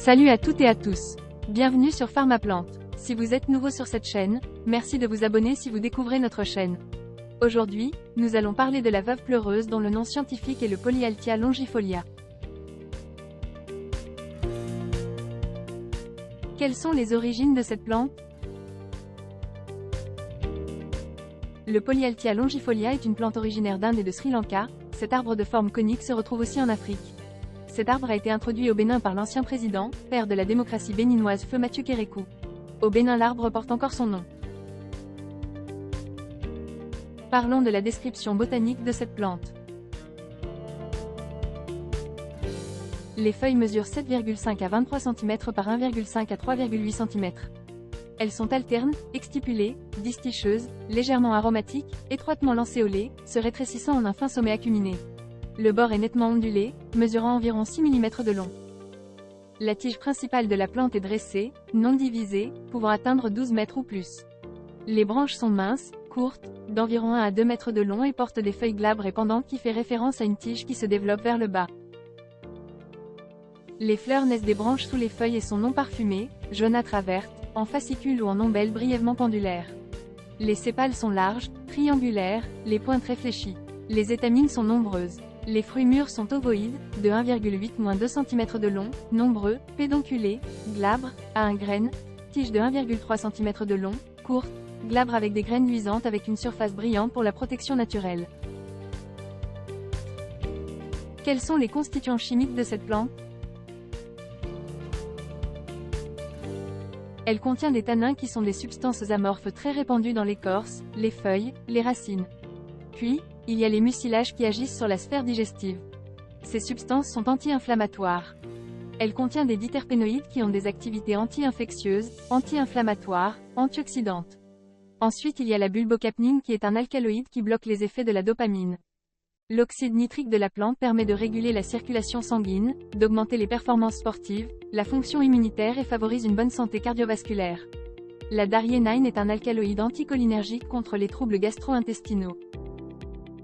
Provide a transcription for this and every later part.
Salut à toutes et à tous. Bienvenue sur Pharmaplante. Si vous êtes nouveau sur cette chaîne, merci de vous abonner si vous découvrez notre chaîne. Aujourd'hui, nous allons parler de la veuve pleureuse dont le nom scientifique est le Polyalthia longifolia. Quelles sont les origines de cette plante? Le Polyalthia longifolia est une plante originaire d'Inde et de Sri Lanka. Cet arbre de forme conique se retrouve aussi en Afrique. Cet arbre a été introduit au Bénin par l'ancien président, père de la démocratie béninoise Feu Mathieu Kérékou. Au Bénin, l'arbre porte encore son nom. Parlons de la description botanique de cette plante. Les feuilles mesurent 7,5 à 23 cm par 1,5 à 3,8 cm. Elles sont alternes, exstipulées, disticheuses, légèrement aromatiques, étroitement lancéolées, se rétrécissant en un fin sommet acuminé. Le bord est nettement ondulé, mesurant environ 6 mm de long. La tige principale de la plante est dressée, non divisée, pouvant atteindre 12 mètres ou plus. Les branches sont minces, courtes, d'environ 1 à 2 mètres de long et portent des feuilles glabres et pendantes qui fait référence à une tige qui se développe vers le bas. Les fleurs naissent des branches sous les feuilles et sont non parfumées, jaunâtres à vertes, en fascicules ou en ombelles brièvement pendulaires. Les sépales sont larges, triangulaires, les pointes réfléchies. Les étamines sont nombreuses. Les fruits mûrs sont ovoïdes, de 1,8-2 cm de long, nombreux, pédonculés, glabres, à 1 graine, tige de 1,3 cm de long, courte, glabre avec des graines luisantes avec une surface brillante pour la protection naturelle. Quels sont les constituants chimiques de cette plante? Elle contient des tanins qui sont des substances amorphes très répandues dans l'écorce, les feuilles, les racines. Puis, il y a les mucilages qui agissent sur la sphère digestive. Ces substances sont anti-inflammatoires. Elle contient des diterpénoïdes qui ont des activités anti-infectieuses, anti-inflammatoires, antioxydantes. Ensuite il y a la bulbocapnine qui est un alcaloïde qui bloque les effets de la dopamine. L'oxyde nitrique de la plante permet de réguler la circulation sanguine, d'augmenter les performances sportives, la fonction immunitaire et favorise une bonne santé cardiovasculaire. La dariénine est un alcaloïde anticholinergique contre les troubles gastro-intestinaux.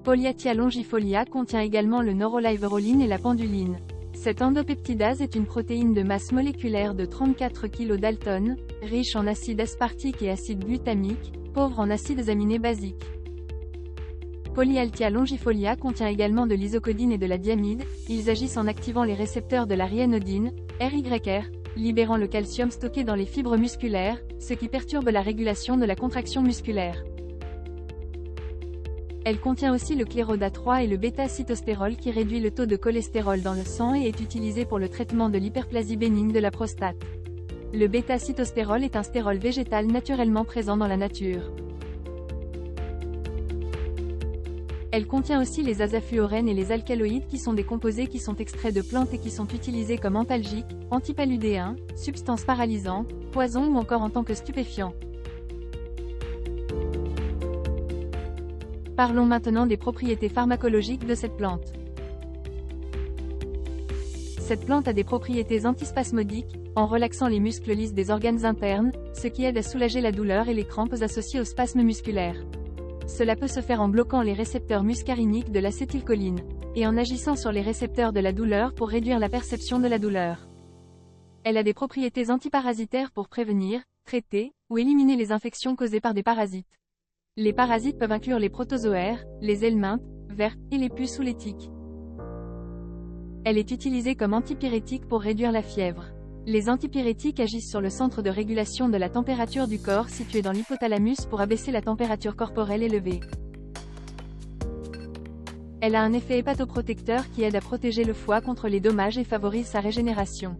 Polyalthia longifolia contient également le noroliveroline et la penduline. Cette endopeptidase est une protéine de masse moléculaire de 34 kg Dalton, riche en acide aspartique et acide glutamique, pauvre en acides aminés basiques. Polyalthia longifolia contient également de l'isocodine et de la diamide. Ils agissent en activant les récepteurs de la ryanodine, RYR, libérant le calcium stocké dans les fibres musculaires, ce qui perturbe la régulation de la contraction musculaire. Elle contient aussi le cléroda 3 et le bêta-cytostérol qui réduit le taux de cholestérol dans le sang et est utilisé pour le traitement de l'hyperplasie bénigne de la prostate. Le bêta-cytostérol est un stérol végétal naturellement présent dans la nature. Elle contient aussi les azafluorènes et les alcaloïdes qui sont des composés qui sont extraits de plantes et qui sont utilisés comme antalgiques, antipaludéens, substances paralysantes, poisons ou encore en tant que stupéfiants. Parlons maintenant des propriétés pharmacologiques de cette plante. Cette plante a des propriétés antispasmodiques, en relaxant les muscles lisses des organes internes, ce qui aide à soulager la douleur et les crampes associées aux spasmes musculaires. Cela peut se faire en bloquant les récepteurs muscariniques de l'acétylcholine, et en agissant sur les récepteurs de la douleur pour réduire la perception de la douleur. Elle a des propriétés antiparasitaires pour prévenir, traiter, ou éliminer les infections causées par des parasites. Les parasites peuvent inclure les protozoaires, les helminthes, vers, et les puces ou les tiques. Elle est utilisée comme antipyrétique pour réduire la fièvre. Les antipyrétiques agissent sur le centre de régulation de la température du corps situé dans l'hypothalamus pour abaisser la température corporelle élevée. Elle a un effet hépatoprotecteur qui aide à protéger le foie contre les dommages et favorise sa régénération.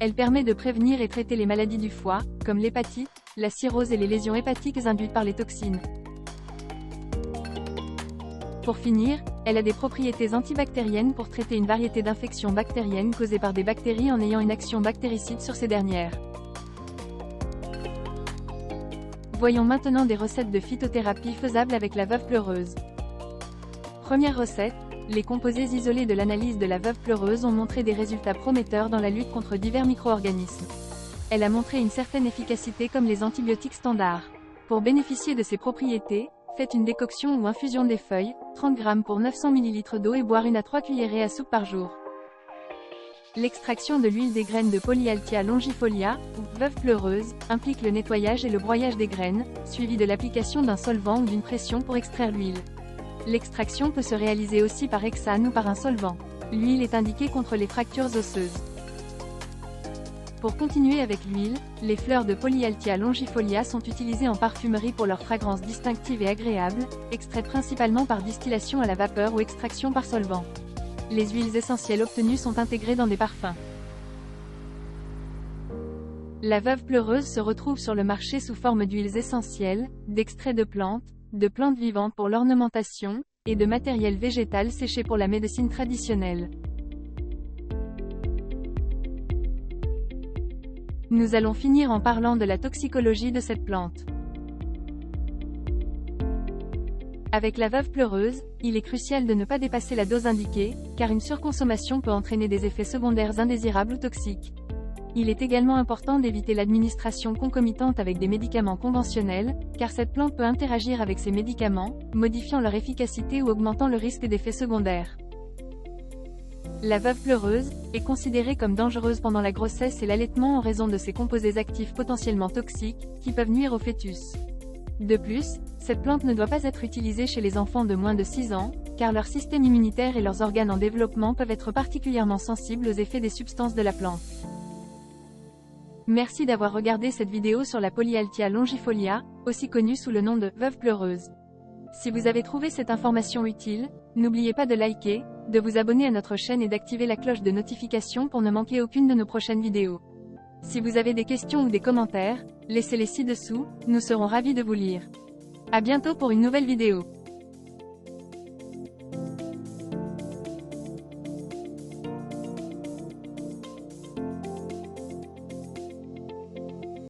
Elle permet de prévenir et traiter les maladies du foie, comme l'hépatite, la cirrhose et les lésions hépatiques induites par les toxines. Pour finir, elle a des propriétés antibactériennes pour traiter une variété d'infections bactériennes causées par des bactéries en ayant une action bactéricide sur ces dernières. Voyons maintenant des recettes de phytothérapie faisables avec la veuve pleureuse. Première recette, les composés isolés de l'analyse de la veuve pleureuse ont montré des résultats prometteurs dans la lutte contre divers micro-organismes. Elle a montré une certaine efficacité comme les antibiotiques standards. Pour bénéficier de ces propriétés, faites une décoction ou infusion des feuilles, 30 g pour 900 ml d'eau et boire 1 à 3 cuillerées à soupe par jour. L'extraction de l'huile des graines de Polyalthia longifolia, ou veuve pleureuse, implique le nettoyage et le broyage des graines, suivi de l'application d'un solvant ou d'une pression pour extraire l'huile. L'extraction peut se réaliser aussi par hexane ou par un solvant. L'huile est indiquée contre les fractures osseuses. Pour continuer avec l'huile, les fleurs de Polyalthia longifolia sont utilisées en parfumerie pour leur fragrance distinctive et agréable, extraites principalement par distillation à la vapeur ou extraction par solvant. Les huiles essentielles obtenues sont intégrées dans des parfums. La veuve pleureuse se retrouve sur le marché sous forme d'huiles essentielles, d'extraits de plantes vivantes pour l'ornementation, et de matériel végétal séché pour la médecine traditionnelle. Nous allons finir en parlant de la toxicologie de cette plante. Avec la veuve pleureuse, il est crucial de ne pas dépasser la dose indiquée, car une surconsommation peut entraîner des effets secondaires indésirables ou toxiques. Il est également important d'éviter l'administration concomitante avec des médicaments conventionnels, car cette plante peut interagir avec ces médicaments, modifiant leur efficacité ou augmentant le risque d'effets secondaires. La veuve pleureuse est considérée comme dangereuse pendant la grossesse et l'allaitement en raison de ses composés actifs potentiellement toxiques, qui peuvent nuire au fœtus. De plus, cette plante ne doit pas être utilisée chez les enfants de moins de 6 ans, car leur système immunitaire et leurs organes en développement peuvent être particulièrement sensibles aux effets des substances de la plante. Merci d'avoir regardé cette vidéo sur la Polyalthia longifolia, aussi connue sous le nom de veuve pleureuse. Si vous avez trouvé cette information utile, n'oubliez pas de liker, de vous abonner à notre chaîne et d'activer la cloche de notification pour ne manquer aucune de nos prochaines vidéos. Si vous avez des questions ou des commentaires, laissez-les ci-dessous, nous serons ravis de vous lire. À bientôt pour une nouvelle vidéo.